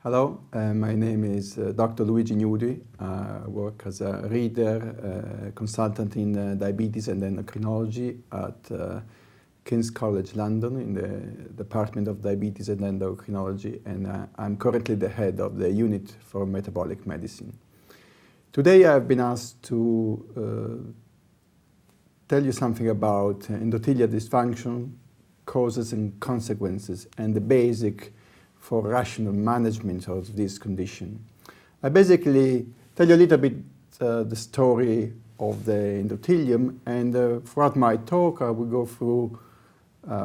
Hello, my name is Dr. Luigi Gnudi. I work as a reader, consultant in diabetes and endocrinology at King's College London in the Department of Diabetes and Endocrinology, and I'm currently the head of the unit for metabolic medicine. Today I've been asked to tell you something about endothelial dysfunction, causes and consequences, and the basic for rational management of this condition. I basically tell you a little bit the story of the endothelium, and throughout my talk I will go through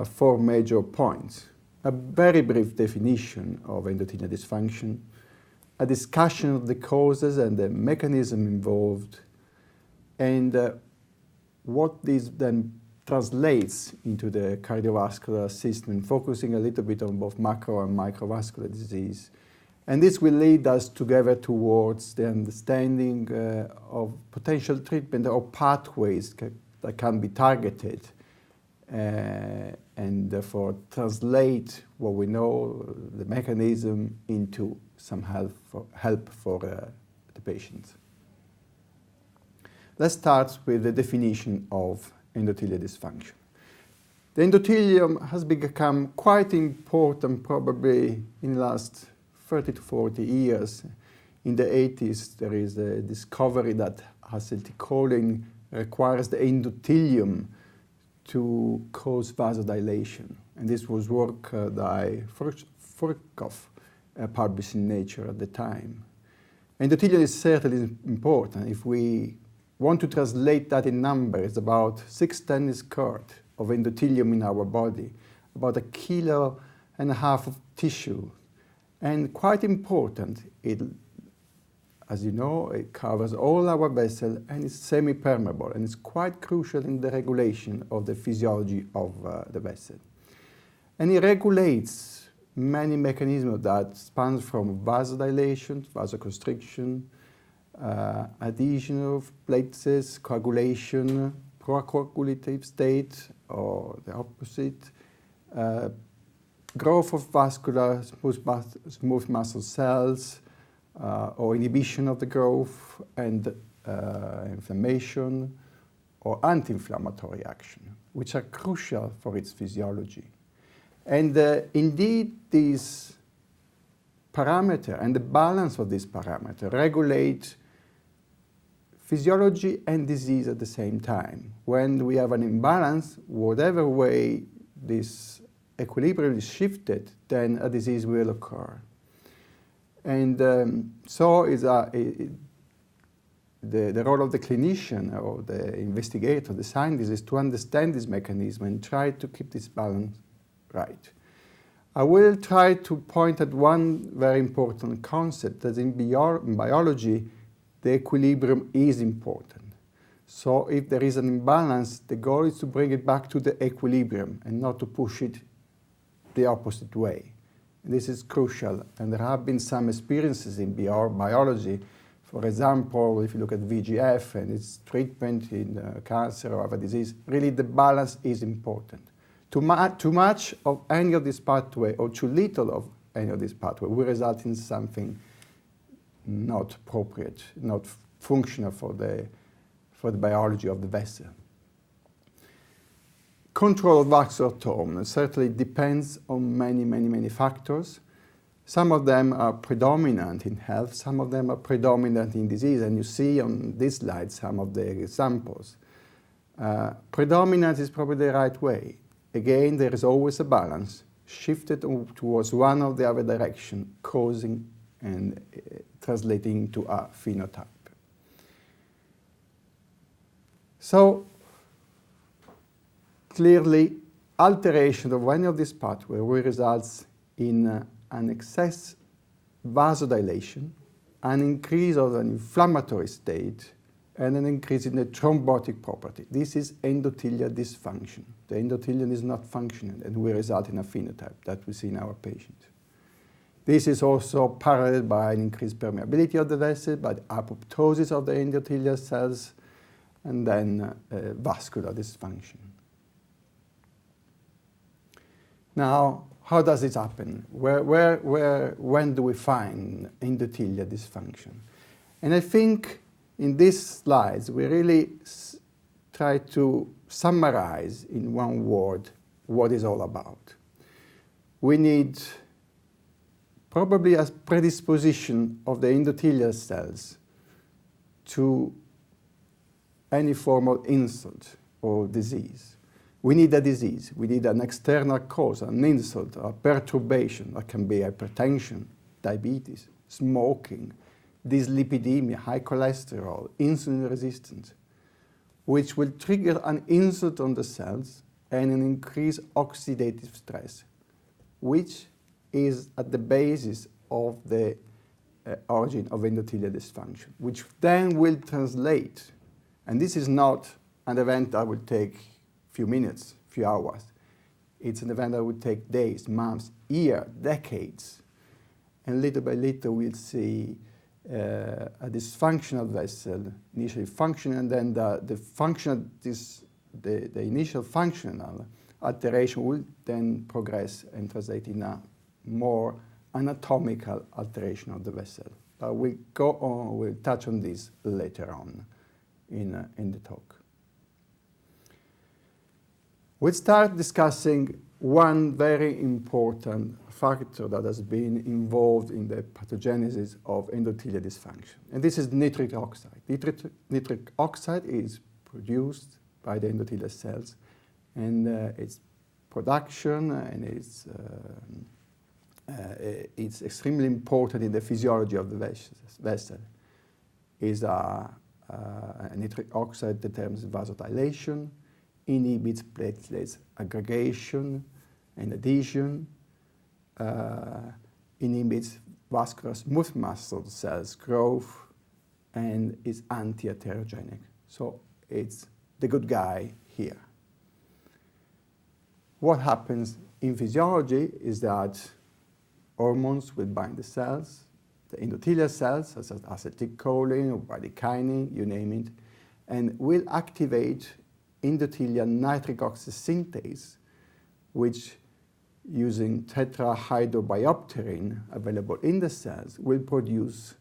4 major points. A very brief definition of endothelial dysfunction, a discussion of the causes and the mechanism involved, and what this then translates into the cardiovascular system, focusing a little bit on both macro and microvascular disease. And this will lead us together towards the understanding of potential treatment or pathways that can be targeted and therefore translate what we know, the mechanism, into some help for the patient. Let's start with the definition of endothelial dysfunction. The endothelium has become quite important probably in the last 30 to 40 years. In the 80s, there is a discovery that acetylcholine requires the endothelium to cause vasodilation. And this was work by Furkov, published in Nature at the time. Endothelium is certainly important. If we want to translate that in numbers, about 6 tennis courts of endothelium in our body, about 1.5 kilos of tissue. And quite important, as you know, it covers all our vessels and is semi-permeable, and it's quite crucial in the regulation of the physiology of the vessel. And it regulates many mechanisms that span from vasodilation, vasoconstriction, adhesion of platelets, coagulation, procoagulative state, or the opposite, growth of vascular smooth muscle cells, or inhibition of the growth, and inflammation or anti-inflammatory action, which are crucial for its physiology. And indeed, these parameters and the balance of this parameter regulate physiology and disease at the same time. When we have an imbalance, whatever way this equilibrium is shifted, then a disease will occur. And so is the role of the clinician or the investigator, the scientist, is to understand this mechanism and try to keep this balance right. I will try to point at one very important concept, that in biology, the equilibrium is important. So if there is an imbalance, the goal is to bring it back to the equilibrium and not to push it the opposite way. And this is crucial, and there have been some experiences in biology. For example, if you look at VEGF and its treatment in cancer or other disease, really the balance is important. Too much of any of this pathway or too little of any of this pathway will result in something not appropriate, not functional for the biology of the vessel. Control of vascular tone certainly depends on many factors. Some of them are predominant in health, some of them are predominant in disease, and you see on this slide some of the examples. Predominant is probably the right way. Again, there is always a balance, shifted towards one or the other direction, causing and translating to a phenotype. So, clearly, alteration of any of these pathways will result in an excess vasodilation, an increase of an inflammatory state, and an increase in the thrombotic property. This is endothelial dysfunction. The endothelium is not functioning and will result in a phenotype that we see in our patient. This is also paralleled by an increased permeability of the vessel, by the apoptosis of the endothelial cells, and then vascular dysfunction. Now, how does it happen? When do we find endothelial dysfunction? And I think in these slides, we really try to summarize in one word what it's all about. We need probably a predisposition of the endothelial cells to any form of insult or disease. We need a disease. We need an external cause, an insult, a perturbation. That can be hypertension, diabetes, smoking, dyslipidemia, high cholesterol, insulin resistance, which will trigger an insult on the cells and an increased oxidative stress, which is at the basis of the origin of endothelial dysfunction, which then will translate, and this is not an event that will take a few minutes, few hours. It's an event that will take days, months, years, decades. And little by little we'll see a dysfunctional vessel, initially functioning, and then the initial functional alteration will then progress and translate in a more anatomical alteration of the vessel. But we'll go on, we'll touch on this later on in the talk. We'll start discussing one very important factor that has been involved in the pathogenesis of endothelial dysfunction, and this is nitric oxide. Nitric oxide is produced by the endothelial cells, and its production and it's extremely important in the physiology of the vessel. Nitric oxide determines vasodilation, inhibits platelets aggregation and adhesion, inhibits vascular smooth muscle cells growth, and is anti-atherogenic. So it's the good guy here. What happens in physiology is that hormones will bind the cells, the endothelial cells, such as acetylcholine or bradykinin, you name it, and will activate endothelial nitric oxide synthase, which, using tetrahydrobiopterin available in the cells, will produce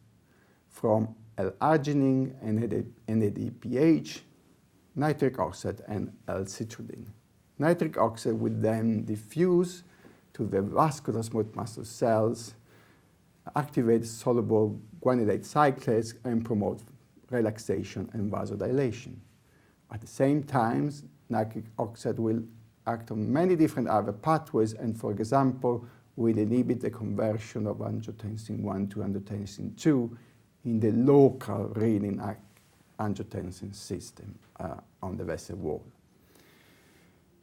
from L-arginine and NADPH nitric oxide and L-citrulline. Nitric oxide will then diffuse to the vascular smooth muscle cells, activate soluble guanidate cyclase, and promote relaxation and vasodilation. At the same time, nitric oxide will act on many different other pathways, and for example, will inhibit the conversion of angiotensin I to angiotensin II in the local renin-angiotensin system on the vessel wall.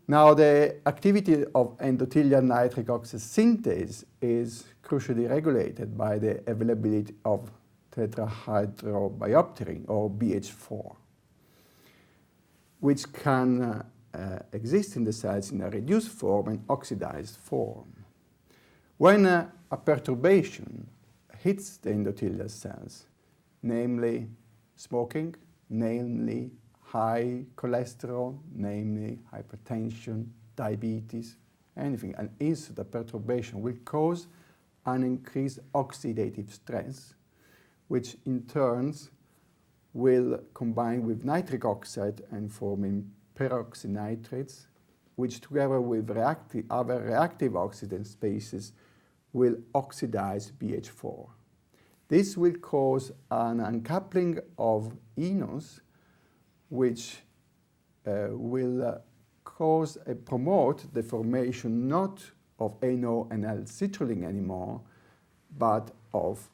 Now, the activity of endothelial nitric oxide synthase is crucially regulated by the availability of tetrahydrobiopterin, or BH4, which can exist in the cells in a reduced form and oxidized form. When a perturbation hits the endothelial cells, namely smoking, namely high cholesterol, namely hypertension, diabetes, anything, an insult, a perturbation will cause an increased oxidative stress, which in turn will combine with nitric oxide and forming peroxynitrates, which together with other reactive oxidant species will oxidize BH4. This will cause an uncoupling of enos, which will promote the formation not of NO and L-citrulline anymore, but of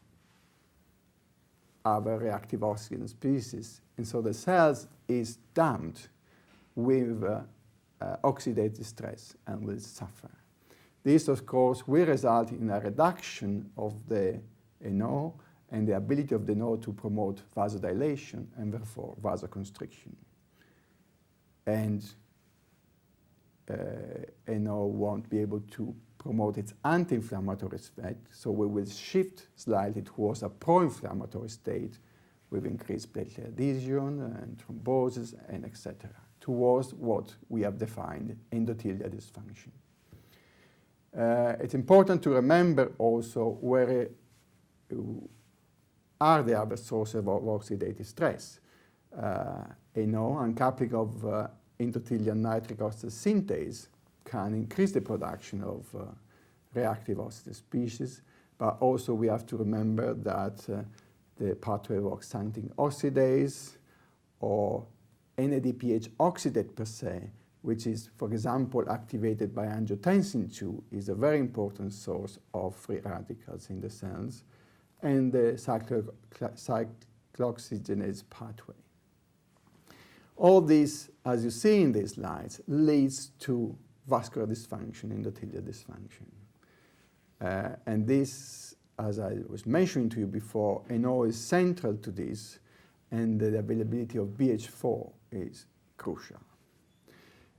other reactive oxidant species. And so the cells is damped with oxidative stress and will suffer. This, of course, will result in a reduction of the NO and the ability of the NO to promote vasodilation and therefore vasoconstriction. And NO won't be able to promote its anti-inflammatory effect, so we will shift slightly towards a pro-inflammatory state with increased platelet adhesion and thrombosis and etc., towards what we have defined endothelial dysfunction. It's important to remember also where are the other sources of oxidative stress. Uncoupling of endothelial nitric oxide synthase can increase the production of reactive oxidative species, but also we have to remember that the pathway of oxantin oxidase or NADPH oxidate per se, which is, for example, activated by angiotensin II, is a very important source of free radicals in the cells, and the cyclooxygenase pathway. All this, as you see in these slides, leads to vascular dysfunction, endothelial dysfunction. And this, as I was mentioning to you before, NO is central to this, and the availability of BH4 is crucial.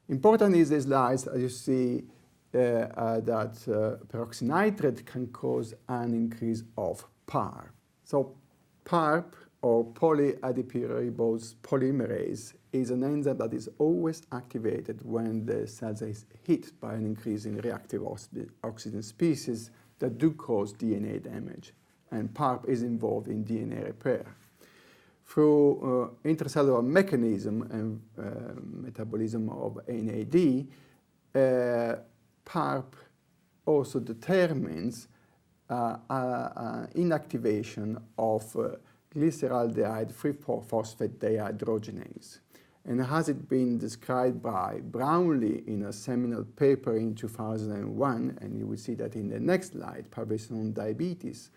Important is the slides, as you see, that peroxynitrate can cause an increase of PARP. So PARP, or polyadipyribose polymerase, is an enzyme that is always activated when the cells is hit by an increase in reactive oxygen species that do cause DNA damage. And PARP is involved in DNA repair. Through intracellular mechanism and metabolism of NAD, PARP also determines inactivation of glyceraldehyde 3,4-phosphate dehydrogenase. And has it been described by Brownlee in a seminal paper in 2001, and you will see that in the next slide, published on diabetes.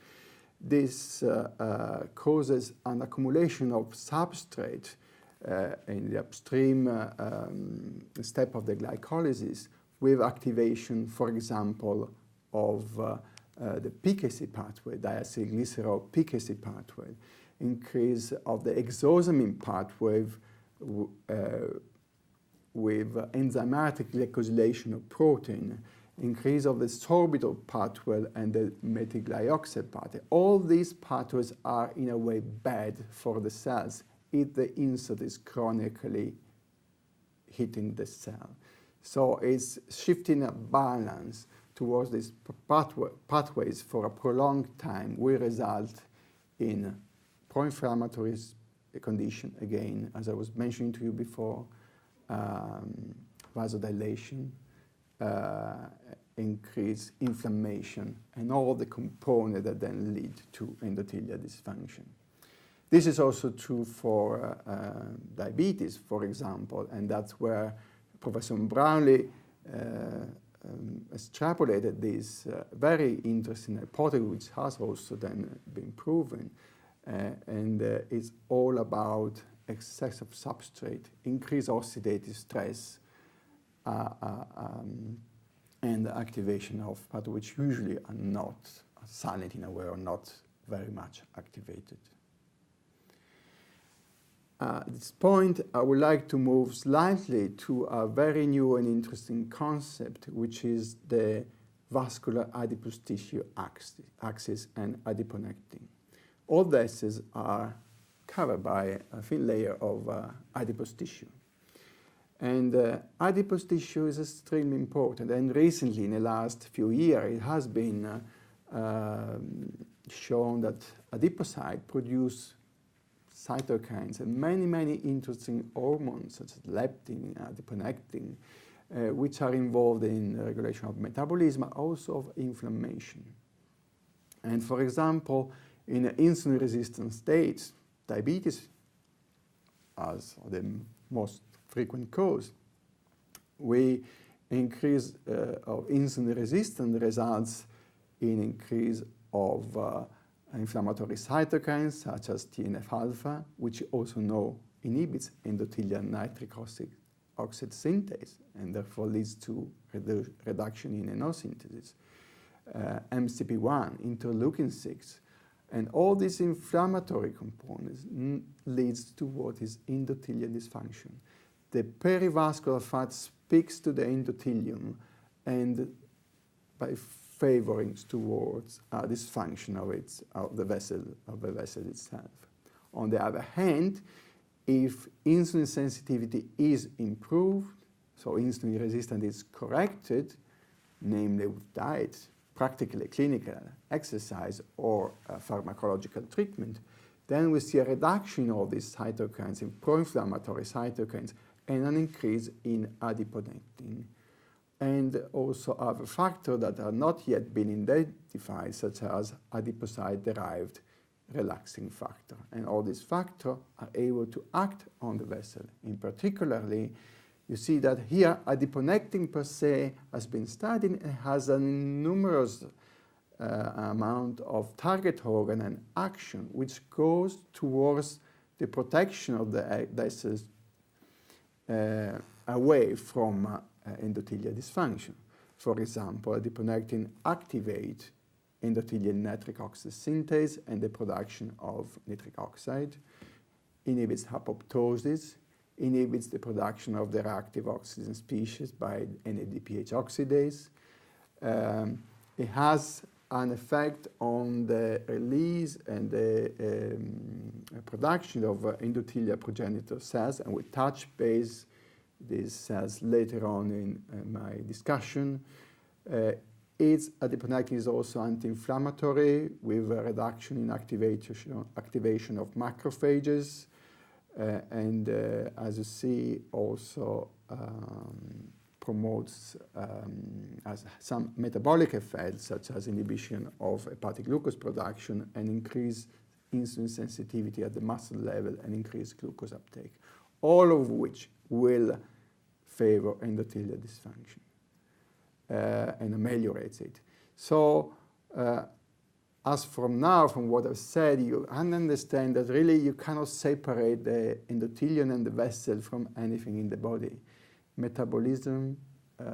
This causes an accumulation of substrate in the upstream step of the glycolysis with activation, for example, of the PKC pathway, diacylglycerol PKC pathway, increase of the exosamine pathway with enzymatic glycosylation of protein, increase of the sorbitol pathway and the methylglyoxide pathway. All these pathways are in a way bad for the cells if the insult is chronically hitting the cell. So it's shifting a balance towards these pathways for a prolonged time will result in pro-inflammatory condition, again, as I was mentioning to you before, vasodilation, increased inflammation, and all the components that then lead to endothelial dysfunction. This is also true for diabetes, for example, and that's where Professor Brownlee extrapolated this very interesting hypothesis, which has also then been proven, and it's all about excess of substrate, increased oxidative stress, and the activation of pathways which usually are not silent in a way or not very much activated. At this point, I would like to move slightly to a very new and interesting concept, which is the vascular adipose tissue axis and adiponectin. All the axes are covered by a thin layer of adipose tissue. And adipose tissue is extremely important, and recently, in the last few years, it has been shown that adipocytes produce cytokines and many interesting hormones such as leptin, adiponectin, which are involved in the regulation of metabolism, also of inflammation. And for example, in insulin-resistant states, diabetes as the most frequent cause, we increase of insulin resistance results in increase of inflammatory cytokines such as TNF-alpha, which also inhibits endothelial nitric oxide synthase and therefore leads to reduction in NO synthesis. MCP1, interleukin-6, and all these inflammatory components leads to what is endothelial dysfunction. The perivascular fat speaks to the endothelium and by favoring towards dysfunction of the vessel itself. On the other hand, if insulin sensitivity is improved, so insulin resistance is corrected, namely with diet, practically clinical exercise or pharmacological treatment, then we see a reduction of these cytokines, in pro-inflammatory cytokines, and an increase in adiponectin. And also other factors that are not yet been identified, such as adipocyte-derived relaxing factor. And all these factors are able to act on the vessel. In particularly, you see that here adiponectin per se has been studied and has a numerous amount of target organ and action, which goes towards the protection of the vessels away from endothelial dysfunction. For example, adiponectin activates endothelial nitric oxide synthase and the production of nitric oxide, inhibits apoptosis, inhibits the production of the reactive oxygen species by NADPH oxidase. It has an effect on the release and the production of endothelial progenitor cells, and we'll touch base these cells later on in my discussion. Its adiponectin is also anti-inflammatory with a reduction in activation of macrophages, and as you see also promotes as some metabolic effects such as inhibition of hepatic glucose production and increased insulin sensitivity at the muscle level and increased glucose uptake, all of which will favor endothelial dysfunction and ameliorates it. So as from now, from what I've said, you understand that really you cannot separate the endothelium and the vessel from anything in the body. Metabolism,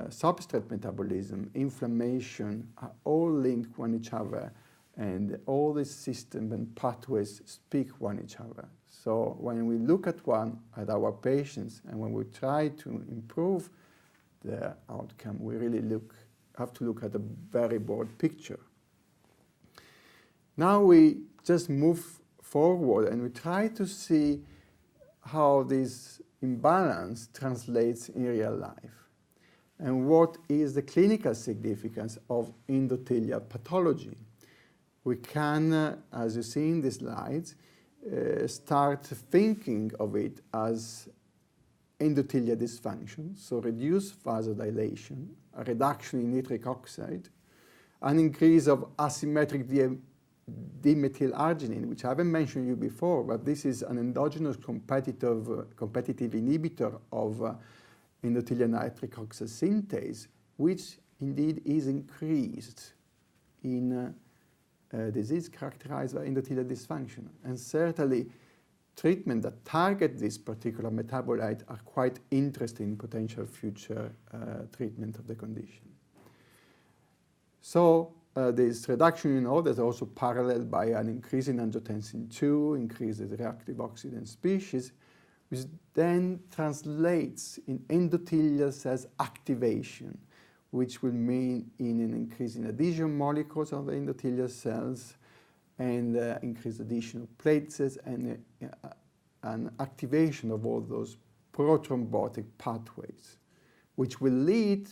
substrate metabolism, inflammation are all linked one each other, and all these systems and pathways speak one each other. So when we look at our patients, and when we try to improve the outcome, we really have to look at a very broad picture. Now we just move forward and we try to see how this imbalance translates in real life and what is the clinical significance of endothelial pathology. We can, as you see in the slides, start thinking of it as endothelial dysfunction, so reduced vasodilation, a reduction in nitric oxide, an increase of asymmetric dimethylarginine, which I haven't mentioned you before, but this is an endogenous competitive inhibitor of endothelial nitric oxide synthase, which indeed is increased in disease characterized by endothelial dysfunction. And certainly treatment that target this particular metabolite are quite interesting in potential future treatment of the condition. So this reduction in order is also paralleled by an increase in angiotensin II, increase in reactive oxygen species, which then translates in endothelial cells activation, which will mean in an increase in adhesion molecules of the endothelial cells and increased addition of platelets and an activation of all those prothrombotic pathways, which will lead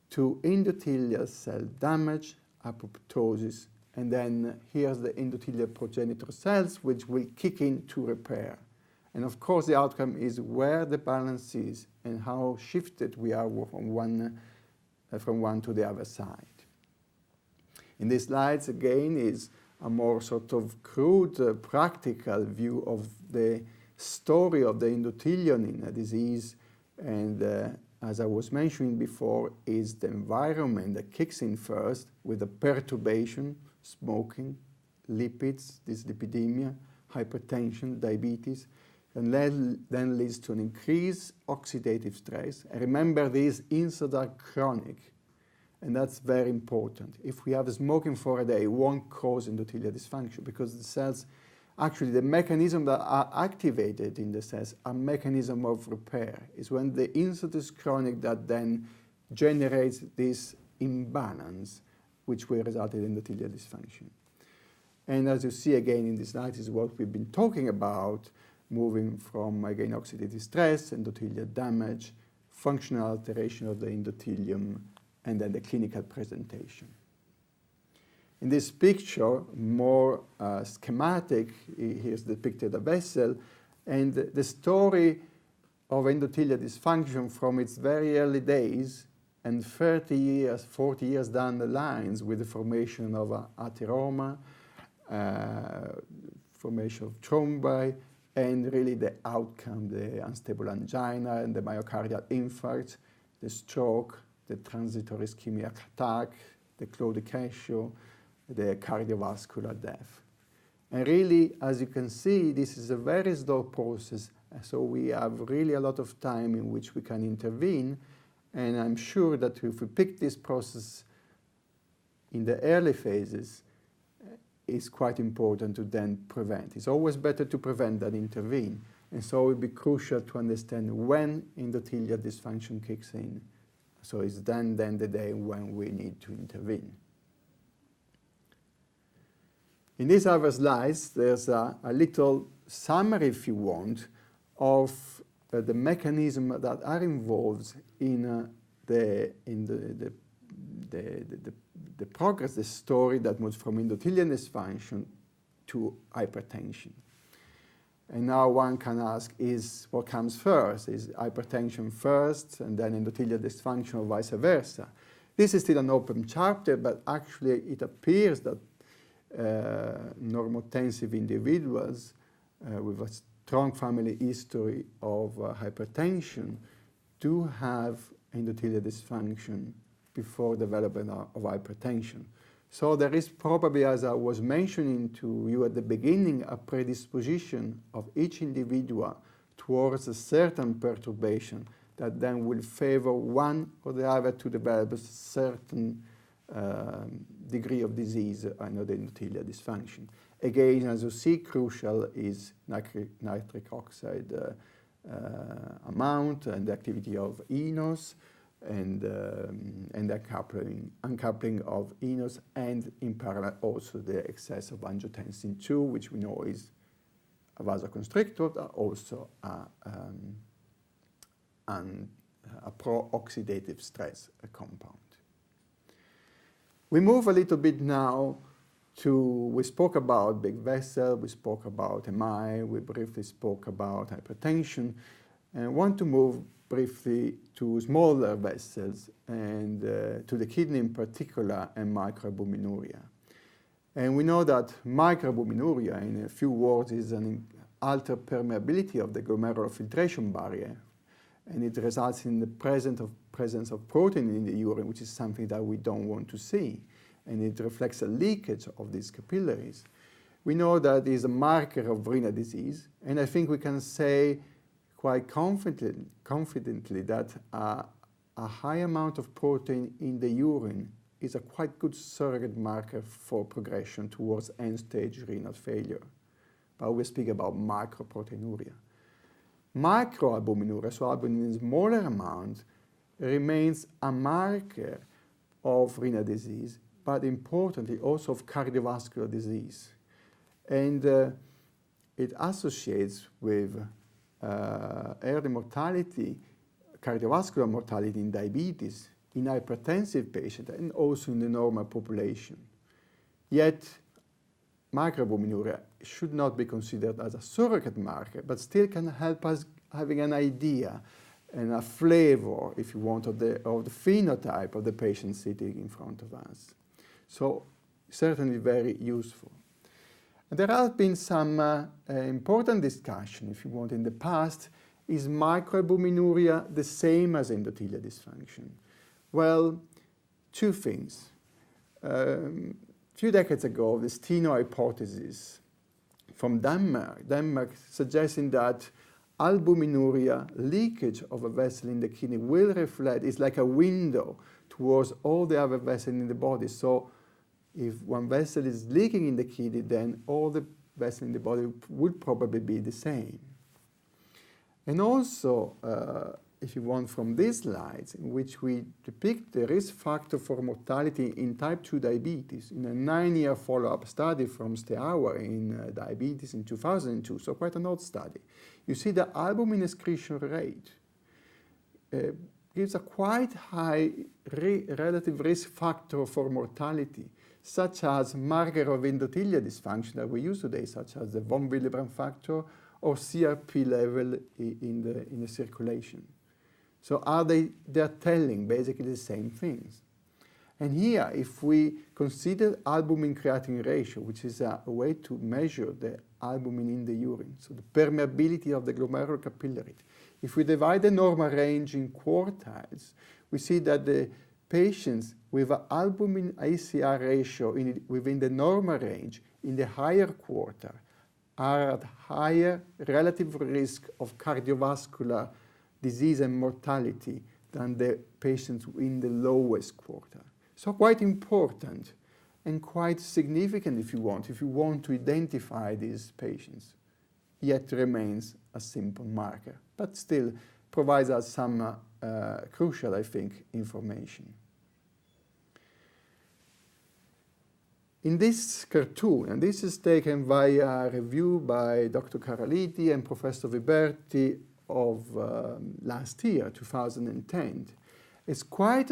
to endothelial cell damage, apoptosis, and then here's the endothelial progenitor cells, which will kick in to repair. And of course, the outcome is where the balance is and how shifted we are from one to the other side. In these slides, again, is a more sort of crude, practical view of the story of the endothelium in a disease. And as I was mentioning before, is the environment that kicks in first with the perturbation, smoking, lipids, dyslipidemia, hypertension, diabetes, and then leads to an increased oxidative stress. And remember, these insults are chronic, and that's very important. If we have smoking for a day, it won't cause endothelial dysfunction because the cells, actually the mechanism that are activated in the cells are mechanism of repair. It's when the insult is chronic that then generates this imbalance, which will result in endothelial dysfunction. And as you see again in this slide is what we've been talking about, moving from, again, oxidative stress, endothelial damage, functional alteration of the endothelium, and then the clinical presentation. In this picture, more schematic, here's depicted a vessel, and the story of endothelial dysfunction from its very early days and 30 years, 40 years down the lines with the formation of atheroma, formation of thrombi, and really the outcome, the unstable angina and the myocardial infarct, the stroke, the transitory ischemic attack, the claudication, the cardiovascular death. And really, as you can see, this is a very slow process, so we have really a lot of time in which we can intervene, and I'm sure that if we pick this process in the early phases, it's quite important to then prevent. It's always better to prevent than intervene, and so it will be crucial to understand when endothelial dysfunction kicks in. So it's then the day when we need to intervene. In these other slides, there's a little summary, if you want, of the mechanisms that are involved in the progress, the story that moves from endothelial dysfunction to hypertension. And now one can ask, is what comes first? Is hypertension first and then endothelial dysfunction, or vice versa? This is still an open chapter, but actually it appears that normotensive individuals with a strong family history of hypertension do have endothelial dysfunction before development of hypertension. So there is probably, as I was mentioning to you at the beginning, a predisposition of each individual towards a certain perturbation that then will favor one or the other to develop a certain degree of disease under the endothelial dysfunction. Again, as you see, crucial is nitric oxide amount and the activity of enos, and the uncoupling of enos, and in parallel also the excess of angiotensin II, which we know is a vasoconstrictor, but also a pro-oxidative stress compound. We move a little bit now we spoke about big vessel, we spoke about MI, we briefly spoke about hypertension, and I want to move briefly to smaller vessels and to the kidney in particular, and microalbuminuria. And we know that microalbuminuria, in a few words, is an altered permeability of the glomerular filtration barrier, and it results in the presence of protein in the urine, which is something that we don't want to see, and it reflects a leakage of these capillaries. We know that it is a marker of renal disease, and I think we can say quite confidently that a high amount of protein in the urine is a quite good surrogate marker for progression towards end-stage renal failure. But we speak about microproteinuria. Microalbuminuria, so albumin in smaller amount, remains a marker of renal disease, but importantly also of cardiovascular disease. And it associates with early mortality, cardiovascular mortality in diabetes, in hypertensive patients, and also in the normal population. Yet, microalbuminuria should not be considered as a surrogate marker, but still can help us having an idea and a flavor, if you want, of the phenotype of the patient sitting in front of us. So, certainly very useful. And there have been some important discussion, if you want, in the past. Is microalbuminuria the same as endothelial dysfunction? Well, two things. A few decades ago, the Steno hypothesis from Denmark suggesting that albuminuria, leakage of a vessel in the kidney, will reflect, it's like a window towards all the other vessels in the body. So if one vessel is leaking in the kidney, then all the vessels in the body would probably be the same. And also, if you want, from these slides, in which we depict the risk factor for mortality in type 2 diabetes in a 9-year follow-up study from Steaua in diabetes in 2002, so quite an old study. You see the albumin excretion rate gives a quite high relative risk factor for mortality, such as marker of endothelial dysfunction that we use today, such as the von Willebrand factor or CRP level in the circulation. So they're telling basically the same things. And here, if we consider albumin-creatinine ratio, which is a way to measure the albumin in the urine, so the permeability of the glomerular capillary, if we divide the normal range in quartiles, we see that the patients with an albumin ACR ratio within the normal range in the higher quartile are at higher relative risk of cardiovascular disease and mortality than the patients in the lowest quartile. So quite important and quite significant if you want to identify these patients, yet remains a simple marker, but still provides us some crucial, I think, information. In this cartoon, and this is taken via a review by Dr. Caraliti and Professor Viberti of last year, 2010, it's quite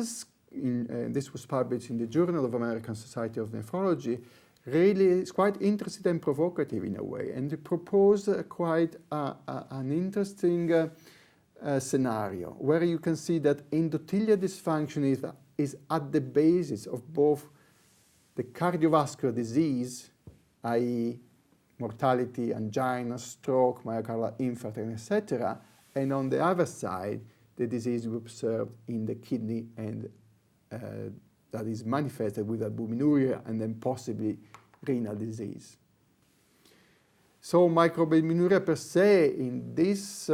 this was published in the Journal of American Society of Nephrology. Really, it's quite interesting and provocative in a way, and they propose quite an interesting scenario where you can see that endothelial dysfunction is at the basis of both the cardiovascular disease, i.e. mortality, angina, stroke, myocardial infarct, etc., and on the other side, the disease we observed in the kidney and that is manifested with albuminuria and then possibly renal disease. So microalbuminuria per se in this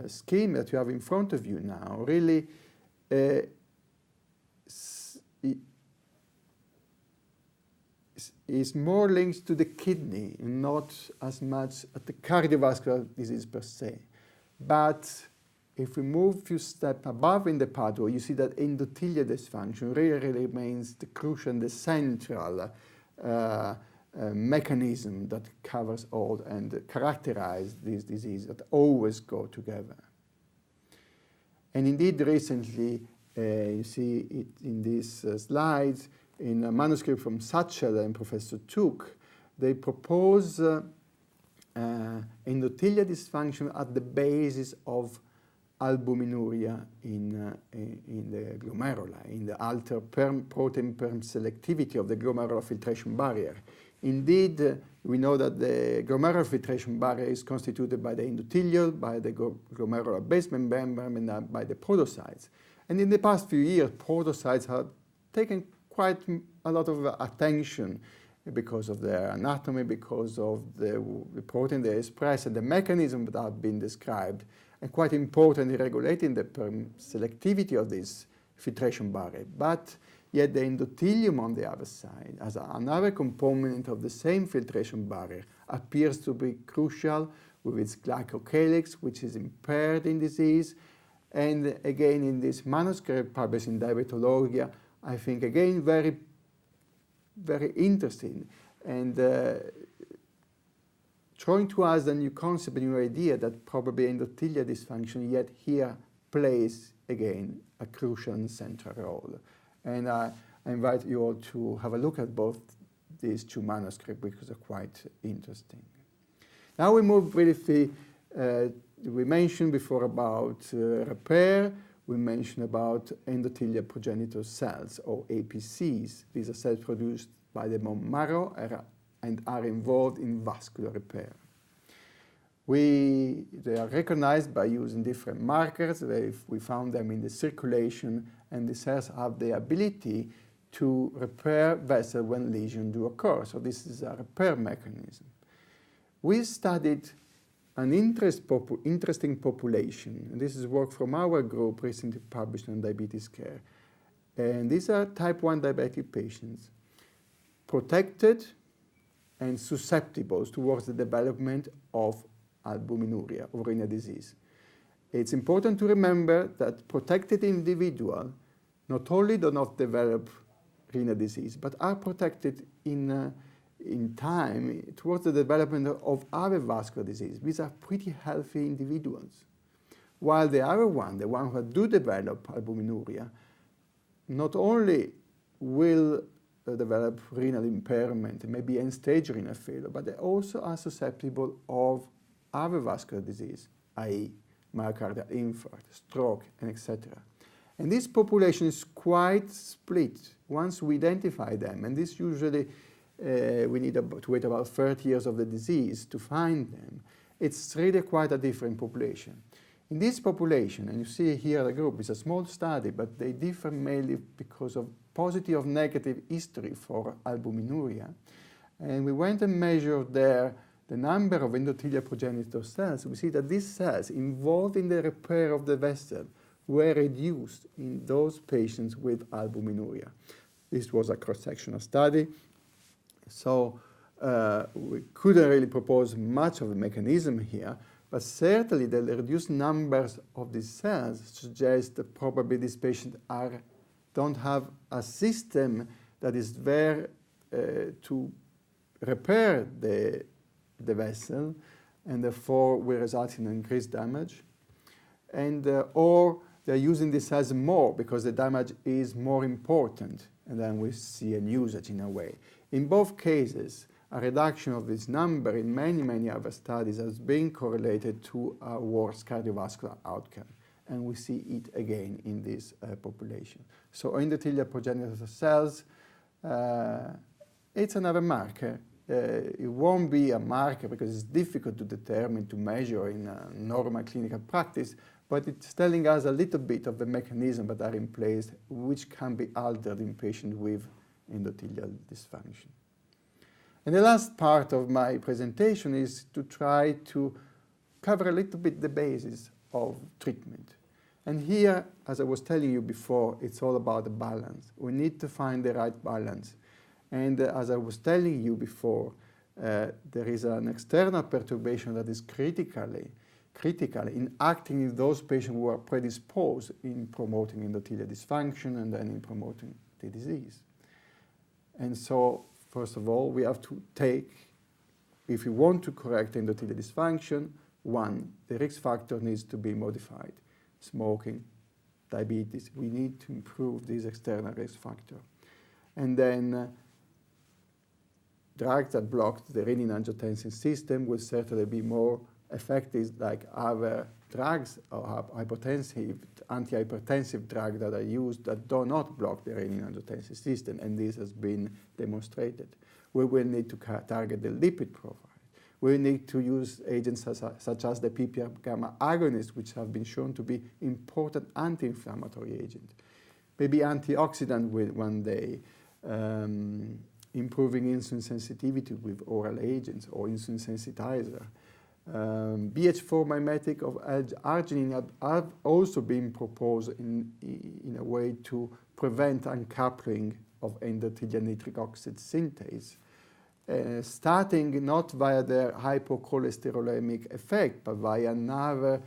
scheme that you have in front of you now really is more linked to the kidney and not as much at the cardiovascular disease per se. But if we move a few steps above in the pathway, you see that endothelial dysfunction really remains the crucial and the central mechanism that covers all and characterizes this disease that always go together. And indeed, recently, you see it in these slides, in a manuscript from Satchel and Professor Took, they propose endothelial dysfunction at the basis of albuminuria in the glomeruli, in the altered protein perm selectivity of the glomerular filtration barrier. Indeed, we know that the glomerular filtration barrier is constituted by the endothelial, by the glomerular basement membrane, and by the podocytes. And in the past few years, podocytes have taken quite a lot of attention because of their anatomy, because of the protein they express, and the mechanism that have been described, and quite important in regulating the selectivity of this filtration barrier. But yet the endothelium on the other side, as another component of the same filtration barrier, appears to be crucial with its glycocalyx, which is impaired in disease. And again, in this manuscript published in Diabetologia, I think again very, very interesting and showing to us a new concept, a new idea that probably endothelial dysfunction yet here plays again a crucial and central role. And I invite you all to have a look at both these two manuscripts because they're quite interesting. Now we move briefly, we mentioned before about repair. We mentioned about endothelial progenitor cells, or APCs. These are cells produced by the bone marrow and are involved in vascular repair. They are recognized by using different markers. We found them in the circulation, and the cells have the ability to repair vessels when lesions do occur. So this is a repair mechanism. We studied an interesting population, and this is work from our group recently published on diabetes care. And these are type 1 diabetic patients, protected and susceptible towards the development of albuminuria or renal disease. It's important to remember that protected individuals not only do not develop renal disease, but are protected in time towards the development of other vascular disease. These are pretty healthy individuals. while the other one, the one who do develop albuminuria, not only will develop renal impairment, maybe end-stage renal failure, but they also are susceptible of other vascular disease, i.e. myocardial infarct, stroke, and etc. And this population is quite split once we identify them, and this usually we need to wait about 30 years of the disease to find them. It's really quite a different population. In this population, and you see here the group, it's a small study, but they differ mainly because of positive or negative history for albuminuria. And we went and measured there the number of endothelial progenitor cells. We see that these cells involved in the repair of the vessel were reduced in those patients with albuminuria. This was a cross-sectional study. So we couldn't really propose much of a mechanism here, but certainly the reduced numbers of these cells suggest that probably these patients don't have a system that is there to repair the vessel, and therefore will result in increased damage. And or they're using these cells more because the damage is more important, and then we see an usage in a way. In both cases, a reduction of this number in many, many other studies has been correlated to a worse cardiovascular outcome. And we see it again in this population. So endothelial progenitor cells, it's another marker. It won't be a marker because it's difficult to determine, to measure in normal clinical practice, but it's telling us a little bit of the mechanisms that are in place which can be altered in patients with endothelial dysfunction. And the last part of my presentation is to try to cover a little bit the basis of treatment. And here, as I was telling you before, it's all about the balance. We need to find the right balance. And as I was telling you before, there is an external perturbation that is critical in acting in those patients who are predisposed in promoting endothelial dysfunction and then in promoting the disease. And so, first of all, we have to take, if we want to correct endothelial dysfunction, one, the risk factor needs to be modified. Smoking, diabetes, we need to improve this external risk factor. And then drugs that block the renin-angiotensin system will certainly be more effective like other drugs or antihypertensive drugs that are used that do not block the renin-angiotensin system, and this has been demonstrated. We will need to target the lipid profile. We need to use agents such as the PPAR gamma agonists, which have been shown to be important anti-inflammatory agents. Maybe antioxidant will one day, improving insulin sensitivity with oral agents or insulin sensitizer. BH4 mimetic of arginine have also been proposed in a way to prevent uncoupling of endothelial nitric oxide synthase, starting not via their hypocholesterolemic effect, but via another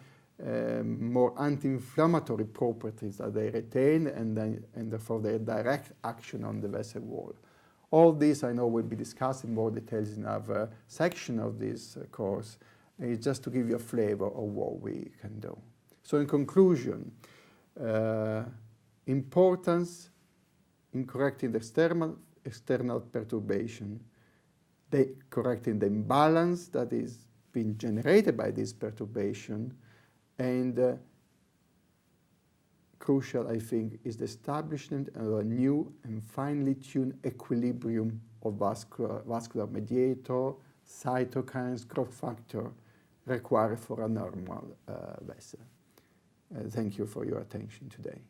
more anti-inflammatory properties that they retain and therefore their direct action on the vessel wall. All this I know will be discussed in more details in another section of this course. It's just to give you a flavor of what we can do. So in conclusion, importance in correcting the external perturbation, correcting the imbalance that is being generated by this perturbation, and crucial, I think, is the establishment of a new and finely tuned equilibrium of vascular mediator, cytokines, growth factor required for a normal vessel. Thank you for your attention today.